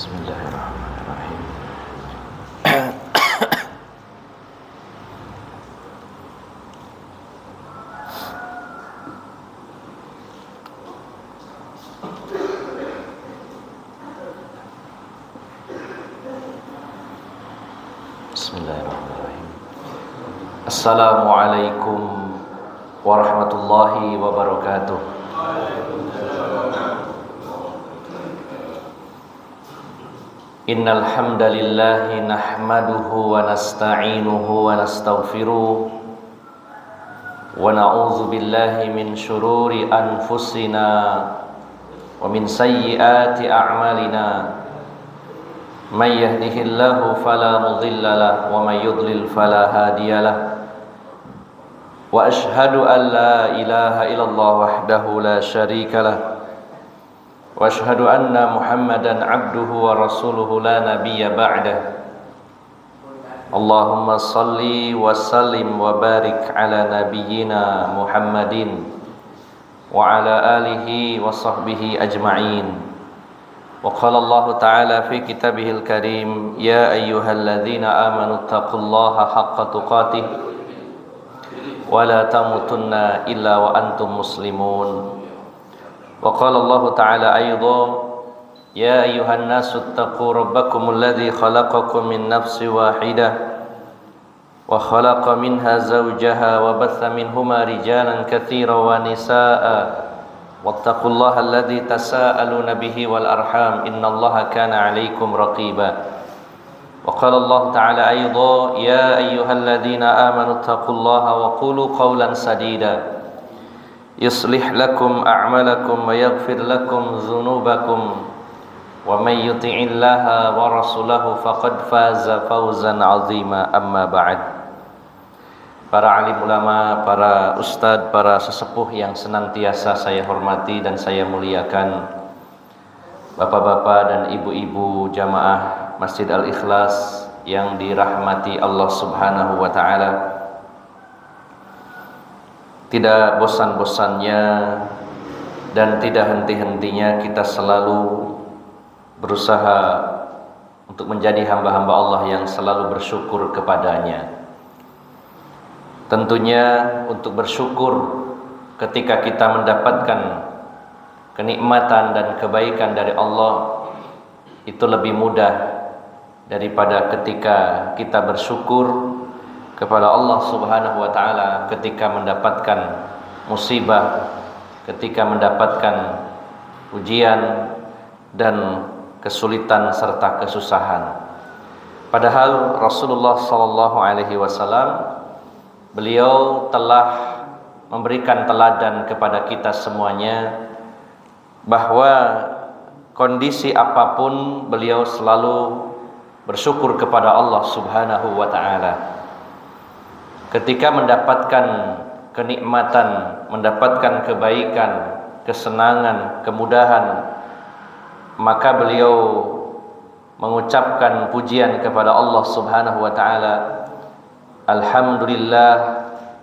Bismillahirrahmanirrahim. Bismillahirrahmanirrahim. Assalamualaikum warahmatullahi wabarakatuh. Innal hamdalillah nahmaduhu wa nasta'inuhu wa nastaghfiruh wa na'udzu billahi min shururi anfusina wa min sayyiati a'malina may yahdihillahu fala mudilla lahu wa may yudlil fala hadiya lahu wa ashhadu an la ilaha illallah wahdahu la syarika lahu wa ashhadu anna Muhammadan abduhu wa rasuluhu la nabiyya ba'dah. Allahumma salli wa sallim wa barik ala nabiyyina Muhammadin wa ala alihi wa sahbihi ajma'in. Wa qala Allah ta'ala fi kitabihil karim, ya ayyuhalladzina amanu taqullaha haqqa tuqatih wa la tamutunna illa wa antum muslimun. Wa qala Allah ta'ala aydan, ya ayyuhan nasu ittaqu rabbakumul ladzi khalaqakum min nafsin wahidah wa khalaqa minha zawjaha wa batha minhuma rijalan katsiran wa nisaa'a wattaqullaha alladzi tasaaluna bihi wal arham innallaha kana 'alaikum raqiba. Wa qala Allah ta'ala aydan, ya ayyuhalladzina amanu ittaqullaha wa qulu qawlan sadida yuslih lakum a'malakum wa yaghfir lakum dzunubakum wa may yuti'illaha wa rasulahu faqad faza fawzan 'azima. Amma ba'd. Para alim ulama, para ustadz, para sesepuh yang senantiasa saya hormati dan saya muliakan, bapak-bapak dan ibu-ibu jamaah Masjid Al-Ikhlas yang dirahmati Allah Subhanahu wa taala. Tidak bosan-bosannya dan tidak henti-hentinya kita selalu berusaha untuk menjadi hamba-hamba Allah yang selalu bersyukur kepadanya. Tentunya untuk bersyukur ketika kita mendapatkan kenikmatan dan kebaikan dari Allah itu lebih mudah daripada ketika kita bersyukur kepada Allah Subhanahu wa taala ketika mendapatkan musibah, ketika mendapatkan ujian dan kesulitan serta kesusahan. Padahal Rasulullah sallallahu alaihi wasallam beliau telah memberikan teladan kepada kita semuanya bahwa kondisi apapun beliau selalu bersyukur kepada Allah Subhanahu wa taala. Ketika mendapatkan kenikmatan, mendapatkan kebaikan, kesenangan, kemudahan, maka beliau mengucapkan pujian kepada Allah Subhanahu wa taala. Alhamdulillah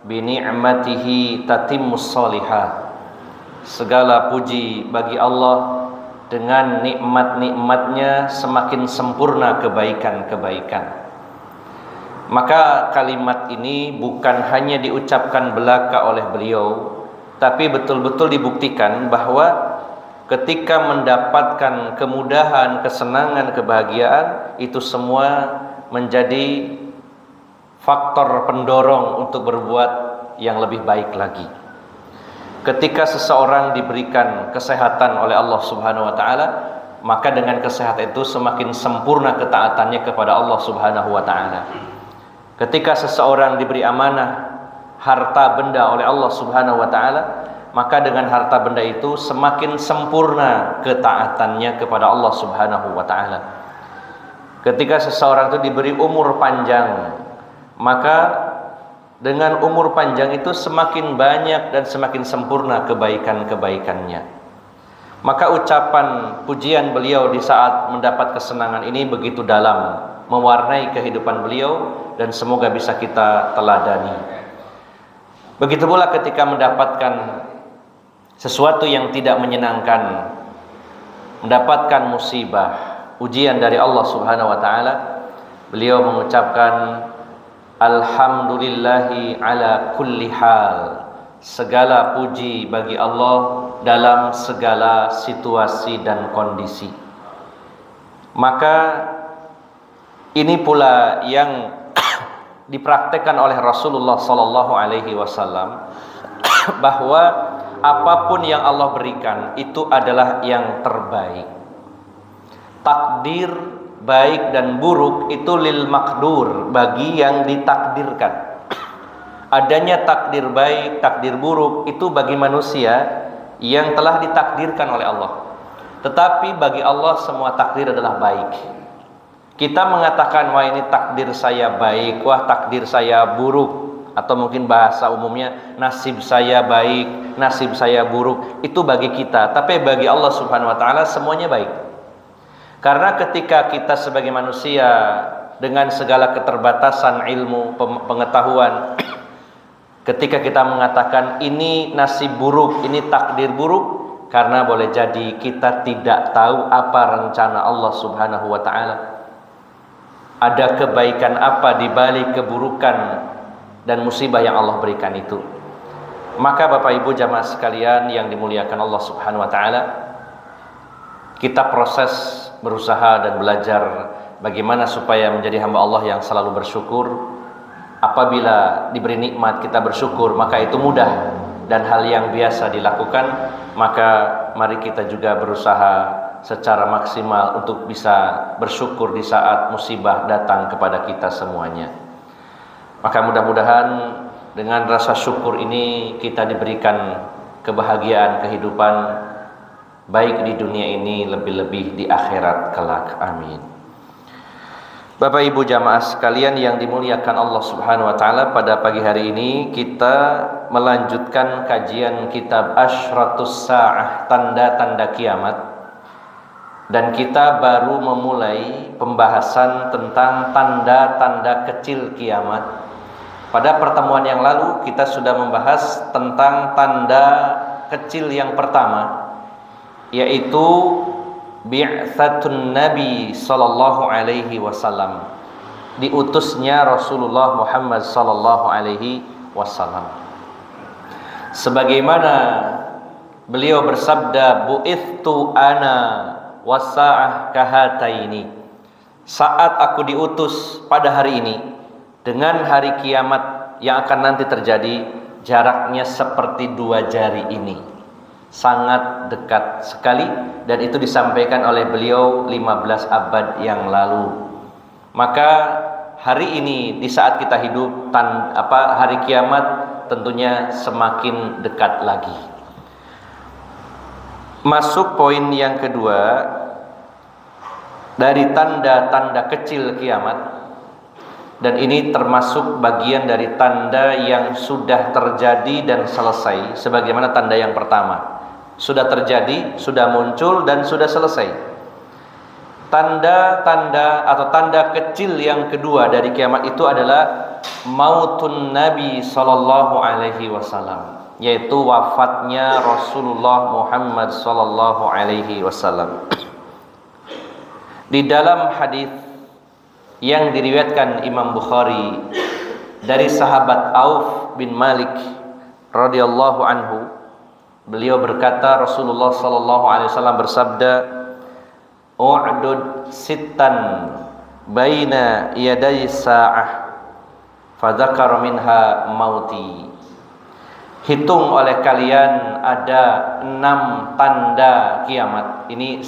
bi ni'matihi tatimmus shalihah. Segala puji bagi Allah, dengan nikmat-nikmatnya semakin sempurna kebaikan-kebaikan. Maka kalimat ini bukan hanya diucapkan belaka oleh beliau, tapi betul-betul dibuktikan bahwa ketika mendapatkan kemudahan, kesenangan, kebahagiaan, itu semua menjadi faktor pendorong untuk berbuat yang lebih baik lagi. Ketika seseorang diberikan kesehatan oleh Allah Subhanahu wa taala, maka dengan kesehatan itu semakin sempurna ketaatannya kepada Allah Subhanahu wa taala. Ketika seseorang diberi amanah harta benda oleh Allah Subhanahu wa taala, maka dengan harta benda itu semakin sempurna ketaatannya kepada Allah Subhanahu wa taala. Ketika seseorang itu diberi umur panjang, maka dengan umur panjang itu semakin banyak dan semakin sempurna kebaikan-kebaikannya. Maka ucapan pujian beliau di saat mendapat kesenangan ini begitu dalam, mewarnai kehidupan beliau, dan semoga bisa kita teladani. Begitu pula ketika mendapatkan sesuatu yang tidak menyenangkan, mendapatkan musibah, ujian dari Allah Subhanahu wa taala, beliau mengucapkan alhamdulillahi ala kulli hal. Segala puji bagi Allah dalam segala situasi dan kondisi. Maka ini pula yang dipraktekkan oleh Rasulullah sallallahu alaihi wasallam, bahwa apapun yang Allah berikan itu adalah yang terbaik. Takdir baik dan buruk itu lil makdur, bagi yang ditakdirkan. Adanya takdir baik, takdir buruk itu bagi manusia yang telah ditakdirkan oleh Allah. Tetapi bagi Allah semua takdir adalah baik. Kita mengatakan wah ini takdir saya baik, wah takdir saya buruk, atau mungkin bahasa umumnya nasib saya baik, nasib saya buruk, itu bagi kita. Tapi bagi Allah Subhanahu wa taala semuanya baik. Karena ketika kita sebagai manusia dengan segala keterbatasan ilmu, pengetahuan, ketika kita mengatakan ini nasib buruk, ini takdir buruk, karena boleh jadi kita tidak tahu apa rencana Allah Subhanahu wa taala. Ada kebaikan apa di balik keburukan dan musibah yang Allah berikan itu. Maka Bapak Ibu jamaah sekalian yang dimuliakan Allah Subhanahu wa taala, kita proses berusaha dan belajar bagaimana supaya menjadi hamba Allah yang selalu bersyukur. Apabila diberi nikmat kita bersyukur, maka itu mudah dan hal yang biasa dilakukan. Maka mari kita juga berusaha secara maksimal untuk bisa bersyukur di saat musibah datang kepada kita semuanya. Maka mudah-mudahan dengan rasa syukur ini kita diberikan kebahagiaan kehidupan, baik di dunia ini lebih-lebih di akhirat kelak. Amin. Bapak Ibu jamaah sekalian yang dimuliakan Allah Subhanahu wa taala, pada pagi hari ini kita melanjutkan kajian kitab Asyratus Sa'ah, tanda-tanda kiamat. Dan kita baru memulai pembahasan tentang tanda-tanda kecil kiamat. Pada pertemuan yang lalu kita sudah membahas tentang tanda kecil yang pertama, yaitu bi'tsatun Nabi sallallahu alaihi wasallam, diutusnya Rasulullah Muhammad sallallahu alaihi wasallam. Sebagaimana beliau bersabda, bu'ithtu ana wasa'ah kahataini, saat aku diutus pada hari ini dengan hari kiamat yang akan nanti terjadi, jaraknya seperti dua jari ini, sangat dekat sekali. Dan itu disampaikan oleh beliau 15 abad yang lalu. Maka hari ini di saat kita hidup, hari kiamat tentunya semakin dekat lagi. Masuk poin yang kedua dari tanda-tanda kecil kiamat, dan ini termasuk bagian dari tanda yang sudah terjadi dan selesai, sebagaimana tanda yang pertama sudah terjadi, sudah muncul dan sudah selesai. Tanda-tanda atau tanda kecil yang kedua dari kiamat itu adalah mautun Nabi sallallahu alaihi wasallam, yaitu wafatnya Rasulullah Muhammad sallallahu alaihi wasallam. Di dalam hadis yang diriwayatkan Imam Bukhari dari sahabat Auf bin Malik radhiyallahu anhu, beliau berkata, Rasulullah sallallahu alaihi wasallam bersabda, "U'dud sittan baina yaday sa'ah, fadzakara minha mauti." Hitung oleh kalian ada 6 tanda kiamat. Ini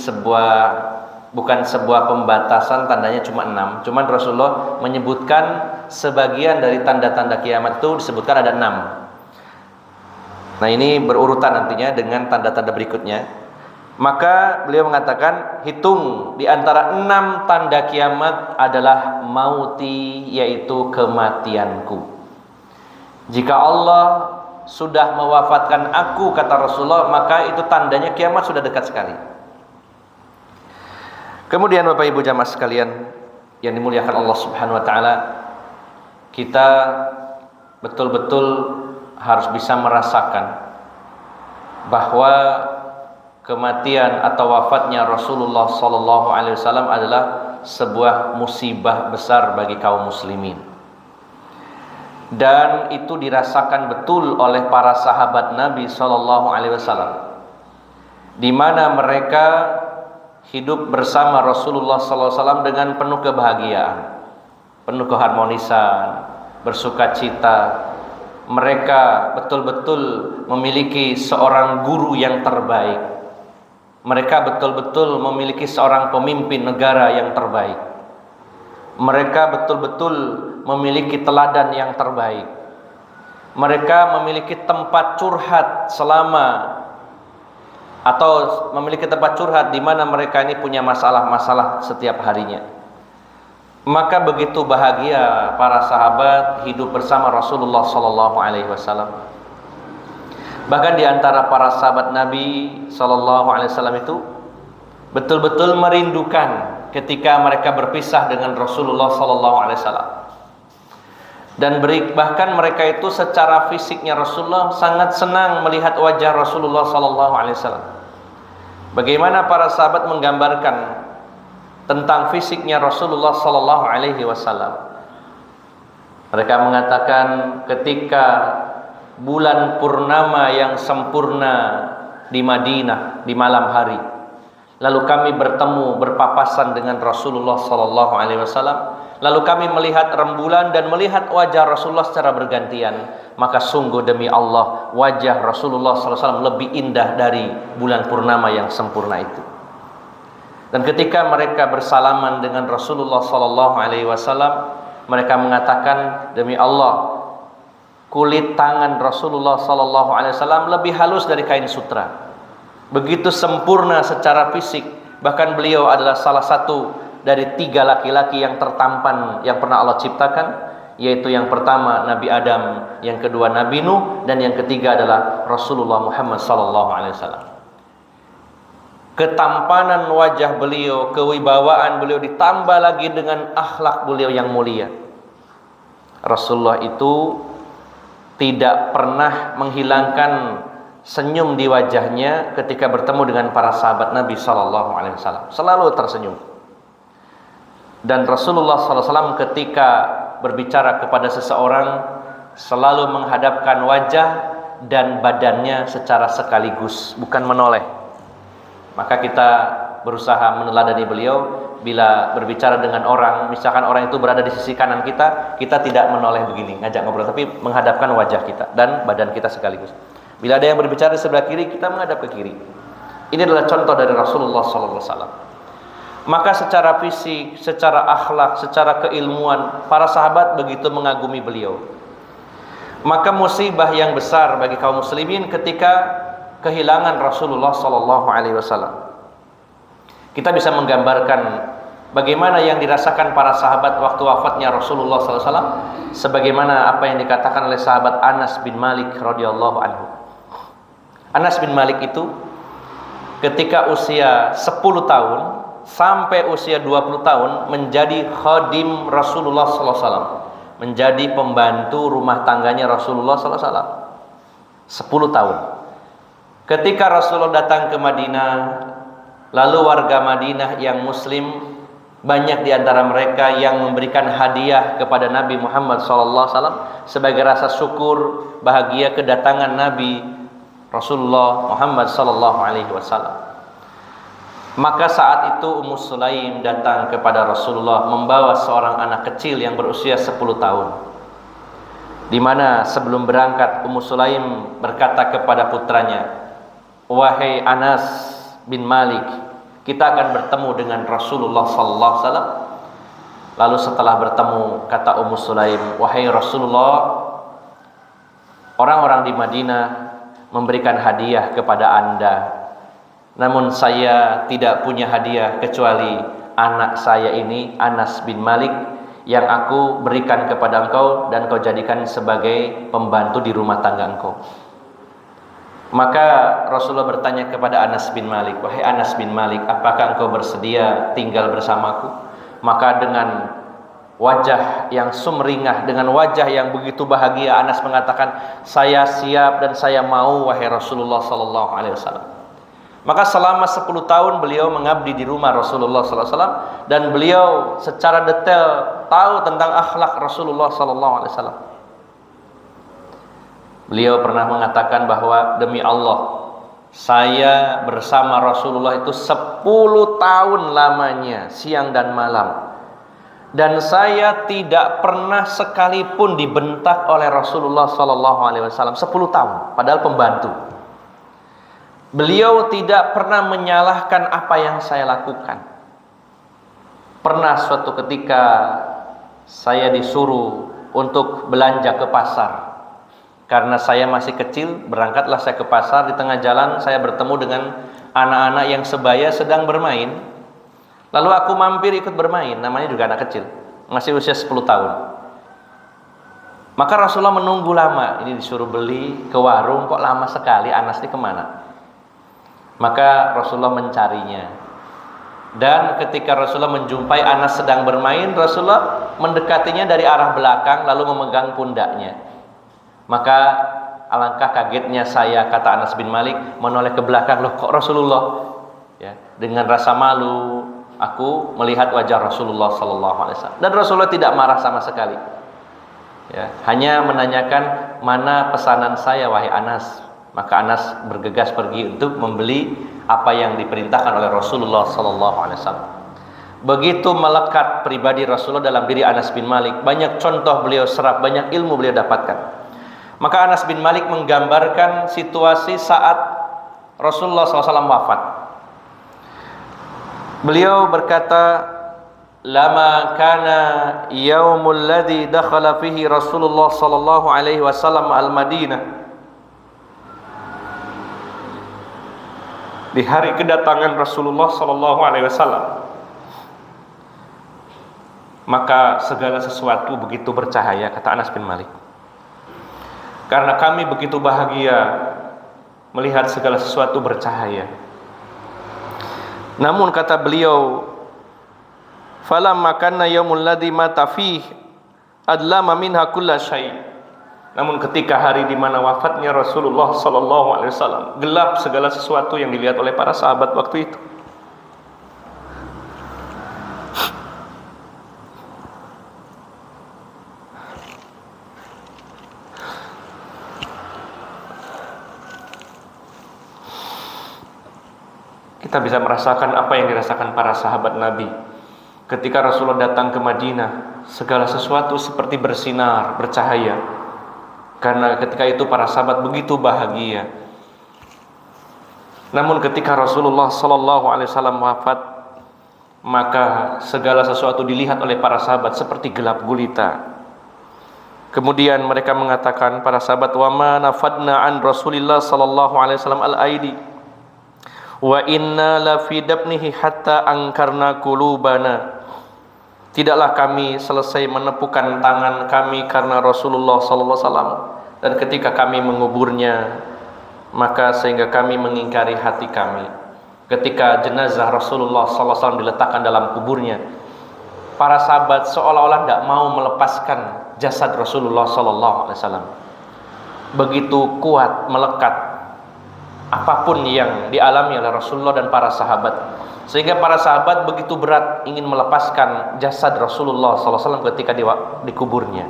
bukan sebuah pembatasan, tandanya cuma 6. Cuman Rasulullah menyebutkan sebagian dari tanda-tanda kiamat itu disebutkan ada 6. Nah ini berurutan nantinya dengan tanda-tanda berikutnya. Maka beliau mengatakan, hitung di antara 6 tanda kiamat adalah mauti, yaitu kematianku. Jika Allah sudah mewafatkan aku, kata Rasulullah, maka itu tandanya kiamat sudah dekat sekali. Kemudian Bapak Ibu jamaah sekalian yang dimuliakan Allah Subhanahu wa taala, kita betul-betul harus bisa merasakan bahwa kematian atau wafatnya Rasulullah sallallahu alaihi wasallam adalah sebuah musibah besar bagi kaum muslimin. Dan itu dirasakan betul oleh para sahabat Nabi sallallahu alaihi wasallam, di mana mereka hidup bersama Rasulullah sallallahu alaihi wasallam dengan penuh kebahagiaan, penuh keharmonisan, bersukacita. Mereka betul-betul memiliki seorang guru yang terbaik. Mereka betul-betul memiliki seorang pemimpin negara yang terbaik. Mereka betul-betul memiliki teladan yang terbaik. Mereka memiliki tempat curhat memiliki tempat curhat di mana mereka ini punya masalah-masalah setiap harinya. Maka begitu bahagia para sahabat hidup bersama Rasulullah sallallahu alaihi wasallam. Bahkan di antara para sahabat Nabi sallallahu alaihi wasallam itu betul-betul merindukan ketika mereka berpisah dengan Rasulullah sallallahu alaihi wasallam. Dan bahkan mereka itu secara fisiknya Rasulullah sangat senang melihat wajah Rasulullah sallallahu alaihi wasallam. Bagaimana para sahabat menggambarkan tentang fisiknya Rasulullah sallallahu alaihi wasallam. Mereka mengatakan ketika bulan purnama yang sempurna di Madinah di malam hari, lalu kami bertemu berpapasan dengan Rasulullah sallallahu alaihi wasallam, lalu kami melihat rembulan dan melihat wajah Rasulullah secara bergantian, maka sungguh demi Allah wajah Rasulullah sallallahu alaihi wasallam lebih indah dari bulan purnama yang sempurna itu. Dan ketika mereka bersalaman dengan Rasulullah sallallahu alaihi wasallam, mereka mengatakan, demi Allah, kulit tangan Rasulullah sallallahu alaihi wasallam lebih halus dari kain sutra. Begitu sempurna secara fisik, bahkan beliau adalah salah satu dari 3 laki-laki yang tertampan yang pernah Allah ciptakan, yaitu yang pertama Nabi Adam, yang kedua Nabi Nuh, dan yang ketiga adalah Rasulullah Muhammad sallallahu alaihi wasallam. Ketampanan wajah beliau, kewibawaan beliau ditambah lagi dengan akhlak beliau yang mulia. Rasulullah itu tidak pernah menghilangkan senyum di wajahnya ketika bertemu dengan para sahabat Nabi sallallahu alaihi wasallam. Selalu tersenyum. Dan Rasulullah sallallahu alaihi wasallam ketika berbicara kepada seseorang selalu menghadapkan wajah dan badannya secara sekaligus, bukan menoleh. Maka kita berusaha meneladani beliau bila berbicara dengan orang, misalkan orang itu berada di sisi kanan kita, kita tidak menoleh begini, ngajak ngobrol, tapi menghadapkan wajah kita dan badan kita sekaligus. Bila ada yang berbicara di sebelah kiri, kita menghadap ke kiri. Ini adalah contoh dari Rasulullah sallallahu alaihi wasallam. Maka secara fisik, secara akhlak, secara keilmuan, para sahabat begitu mengagumi beliau. Maka musibah yang besar bagi kaum muslimin ketika kehilangan Rasulullah sallallahu alaihi wasallam. Kita bisa menggambarkan bagaimana yang dirasakan para sahabat waktu wafatnya Rasulullah sallallahu alaihi wasallam, sebagaimana apa yang dikatakan oleh sahabat Anas bin Malik radhiyallahu anhu. Anas bin Malik itu ketika usia 10 tahun sampai usia 20 tahun menjadi khadim Rasulullah sallallahu alaihi wasallam, menjadi pembantu rumah tangganya Rasulullah sallallahu alaihi wasallam. 10 tahun. Ketika Rasulullah datang ke Madinah, lalu warga Madinah yang muslim, banyak di antara mereka yang memberikan hadiah kepada Nabi Muhammad SAW sebagai rasa syukur bahagia kedatangan Nabi Rasulullah Muhammad SAW. Maka saat itu Ummu Sulaim datang kepada Rasulullah membawa seorang anak kecil yang berusia 10 tahun. Di mana sebelum berangkat Ummu Sulaim berkata kepada putranya, "Wahai Anas bin Malik, kita akan bertemu dengan Rasulullah sallallahu alaihi wasallam." Lalu setelah bertemu, kata Ummu Sulaim, "Wahai Rasulullah, orang-orang di Madinah memberikan hadiah kepada Anda. Namun saya tidak punya hadiah kecuali anak saya ini, Anas bin Malik, yang aku berikan kepada engkau dan kau jadikan sebagai pembantu di rumah tangga engkau." Maka Rasulullah bertanya kepada Anas bin Malik, "Wahai Anas bin Malik, apakah engkau bersedia tinggal bersamaku?" Maka dengan wajah yang sumringah, dengan wajah yang begitu bahagia, Anas mengatakan, "Saya siap dan saya mau, wahai Rasulullah sallallahu alaihi wasallam." Maka selama 10 tahun beliau mengabdi di rumah Rasulullah sallallahu alaihi wasallam dan beliau secara detail tahu tentang akhlak Rasulullah sallallahu alaihi wasallam. Beliau pernah mengatakan bahwa demi Allah, saya bersama Rasulullah itu 10 tahun lamanya, siang dan malam. Dan saya tidak pernah sekalipun dibentak oleh Rasulullah sallallahu alaihi wasallam 10 tahun, padahal pembantu. Beliau tidak pernah menyalahkan apa yang saya lakukan. Pernah suatu ketika saya disuruh untuk belanja ke pasar. Karena saya masih kecil, berangkatlah saya ke pasar. Di tengah jalan saya bertemu dengan anak-anak yang sebaya sedang bermain. Lalu aku mampir ikut bermain, namanya juga anak kecil, masih usia 10 tahun. Maka Rasulullah menunggu lama, ini disuruh beli ke warung, kok lama sekali, Anas ini kemana? Maka Rasulullah mencarinya. Dan ketika Rasulullah menjumpai Anas sedang bermain, Rasulullah mendekatinya dari arah belakang lalu memegang pundaknya. Maka alangkah kagetnya saya, kata Anas bin Malik, menoleh ke belakang, loh kok Rasulullah? Ya, dengan rasa malu aku melihat wajah Rasulullah sallallahu alaihi wasallam. Dan Rasulullah tidak marah sama sekali. Ya, hanya menanyakan, mana pesanan saya wahai Anas? Maka Anas bergegas pergi untuk membeli apa yang diperintahkan oleh Rasulullah sallallahu alaihi wasallam. Begitu melekat pribadi Rasulullah dalam diri Anas bin Malik, banyak contoh beliau serap, banyak ilmu beliau dapatkan. Maka Anas bin Malik menggambarkan situasi saat Rasulullah SAW wafat. Beliau berkata, lama kana yaumul ladzi dakhala fihi Rasulullah sallallahu alaihi wasallam al-Madinah. Di hari kedatangan Rasulullah sallallahu alaihi wasallam, maka segala sesuatu begitu bercahaya, kata Anas bin Malik. Karena kami begitu bahagia melihat segala sesuatu bercahaya. Namun kata beliau, falamma kana yaumul ladzi mata fihi adlama minha kulla syai'. Namun ketika hari di mana wafatnya Rasulullah sallallahu alaihi wasallam, gelap segala sesuatu yang dilihat oleh para sahabat waktu itu. Kita bisa merasakan apa yang dirasakan para sahabat Nabi ketika Rasulullah datang ke Madinah. Segala sesuatu seperti bersinar, bercahaya. Karena ketika itu para sahabat begitu bahagia. Namun ketika Rasulullah sallallahu alaihi wasallam wafat, maka segala sesuatu dilihat oleh para sahabat seperti gelap gulita. Kemudian mereka mengatakan, para sahabat, wa ma nafadna an Rasulillah sallallahu alaihi wasallam al-aidi wa inna la fi dabnihi hatta angkarna qulubana. Tidaklah kami selesai menepukan tangan kami karena Rasulullah sallallahu alaihi wasallam, dan ketika kami menguburnya, maka sehingga kami mengingkari hati kami. Ketika jenazah Rasulullah sallallahu alaihi wasallam diletakkan dalam kuburnya, para sahabat seolah-olah tidak mau melepaskan jasad Rasulullah sallallahu alaihi wasallam. Begitu kuat melekat apapun yang dialami oleh Rasulullah dan para sahabat, sehingga para sahabat begitu berat ingin melepaskan jasad Rasulullah SAW ketika dikuburnya.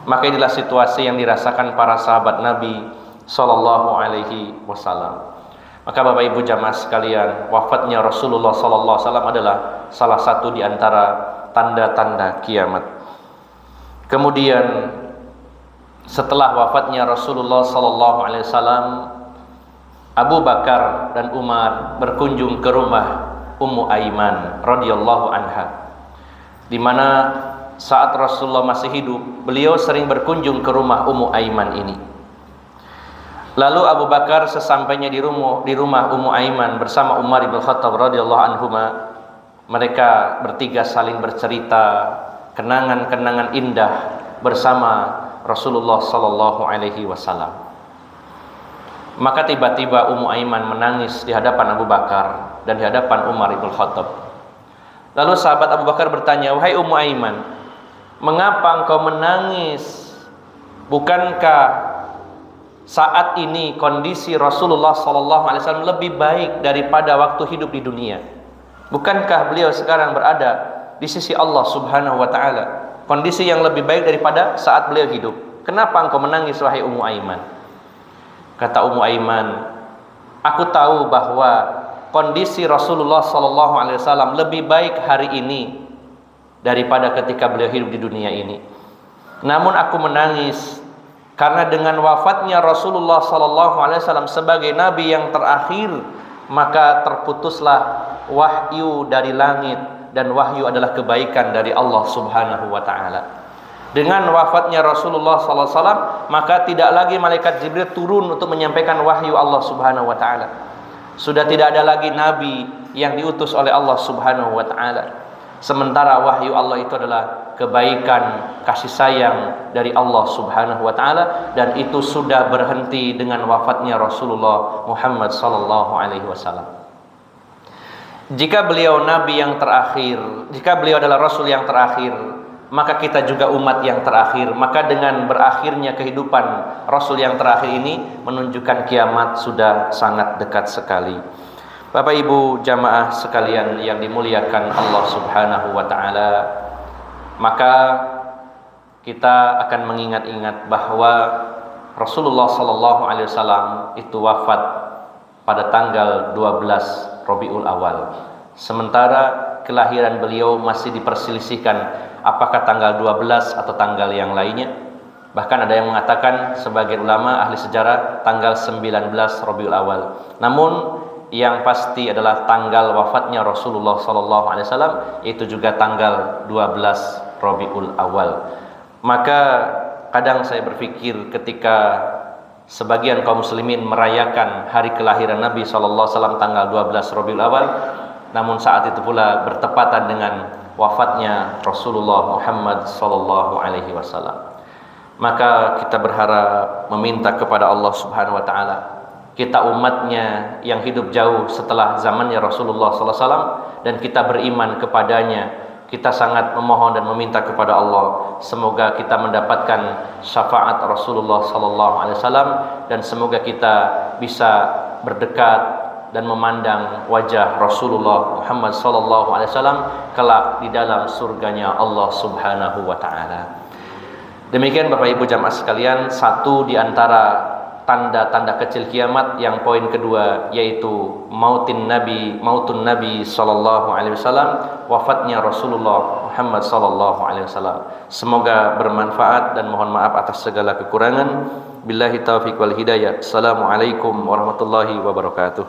Maka inilah situasi yang dirasakan para sahabat Nabi Sallallahu Alaihi Wasallam. Maka Bapak Ibu jamaah sekalian, wafatnya Rasulullah Sallallahu Alaihi Wasallam adalah salah satu di antara tanda-tanda kiamat. Kemudian setelah wafatnya Rasulullah Sallallahu Alaihi Wasallam, Abu Bakar dan Umar berkunjung ke rumah Ummu Aiman radhiyallahu anha, di mana saat Rasulullah masih hidup, beliau sering berkunjung ke rumah Ummu Aiman ini. Lalu Abu Bakar sesampainya di rumah Ummu Aiman bersama Umar bin Khattab radhiyallahu anhuma, mereka bertiga saling bercerita kenangan-kenangan indah bersama Rasulullah sallallahu alaihi wasallam. Maka tiba-tiba Ummu Aiman menangis di hadapan Abu Bakar dan di hadapan Umar bin Khattab. Lalu sahabat Abu Bakar bertanya, "Wahai Ummu Aiman, mengapa engkau menangis? Bukankah saat ini kondisi Rasulullah SAW lebih baik daripada waktu hidup di dunia? Bukankah beliau sekarang berada di sisi Allah Subhanahu wa taala, kondisi yang lebih baik daripada saat beliau hidup? Kenapa engkau menangis wahai Ummu Aiman? Kata Ummu Aiman, aku tahu bahwa kondisi Rasulullah SAW lebih baik hari ini daripada ketika beliau hidup di dunia ini. Namun aku menangis karena dengan wafatnya Rasulullah SAW sebagai Nabi yang terakhir, maka terputuslah wahyu dari langit, dan wahyu adalah kebaikan dari Allah Subhanahu wa ta'ala. Dengan wafatnya Rasulullah SAW, maka tidak lagi malaikat Jibril turun untuk menyampaikan wahyu Allah Subhanahu wa ta'ala. Sudah tidak ada lagi Nabi yang diutus oleh Allah Subhanahu wa ta'ala. Sementara wahyu Allah itu adalah kebaikan, kasih sayang dari Allah Subhanahu wa ta'ala, dan itu sudah berhenti dengan wafatnya Rasulullah Muhammad sallallahu alaihi wasallam. Jika beliau Nabi yang terakhir, jika beliau adalah Rasul yang terakhir, maka kita juga umat yang terakhir. Maka dengan berakhirnya kehidupan Rasul yang terakhir ini menunjukkan kiamat sudah sangat dekat sekali. Bapak Ibu jamaah sekalian yang dimuliakan Allah Subhanahu wa ta'ala, maka kita akan mengingat-ingat bahwa Rasulullah sallallahu alaihi wasallam itu wafat pada tanggal 12 Rabiul Awal. Sementara kelahiran beliau masih diperselisihkan apakah tanggal 12 atau tanggal yang lainnya. Bahkan ada yang mengatakan sebagian ulama ahli sejarah tanggal 19 Rabiul Awal. Namun yang pasti adalah tanggal wafatnya Rasulullah SAW itu juga tanggal 12 Rabiul Awal. Maka kadang saya berpikir ketika sebagian kaum muslimin merayakan hari kelahiran Nabi SAW tanggal 12 Rabiul Awal, namun saat itu pula bertepatan dengan wafatnya Rasulullah Muhammad SAW. Maka kita berharap meminta kepada Allah Subhanahu wa ta'ala, kita umatnya yang hidup jauh setelah zamannya Rasulullah SAW, dan kita beriman kepadanya, kita sangat memohon dan meminta kepada Allah semoga kita mendapatkan syafaat Rasulullah SAW, dan semoga kita bisa berdekat dan memandang wajah Rasulullah Muhammad SAW kelak di dalam surganya Allah Subhanahu wa ta'ala. Demikian Bapak Ibu jamaah sekalian, satu di antara tanda-tanda kecil kiamat. Yang poin kedua yaitu mautun Nabi sallallahu alaihi wasallam, wafatnya Rasulullah Muhammad sallallahu alaihi wasallam. Semoga bermanfaat dan mohon maaf atas segala kekurangan. Billahi taufiq wal hidayah. Assalamualaikum warahmatullahi wabarakatuh.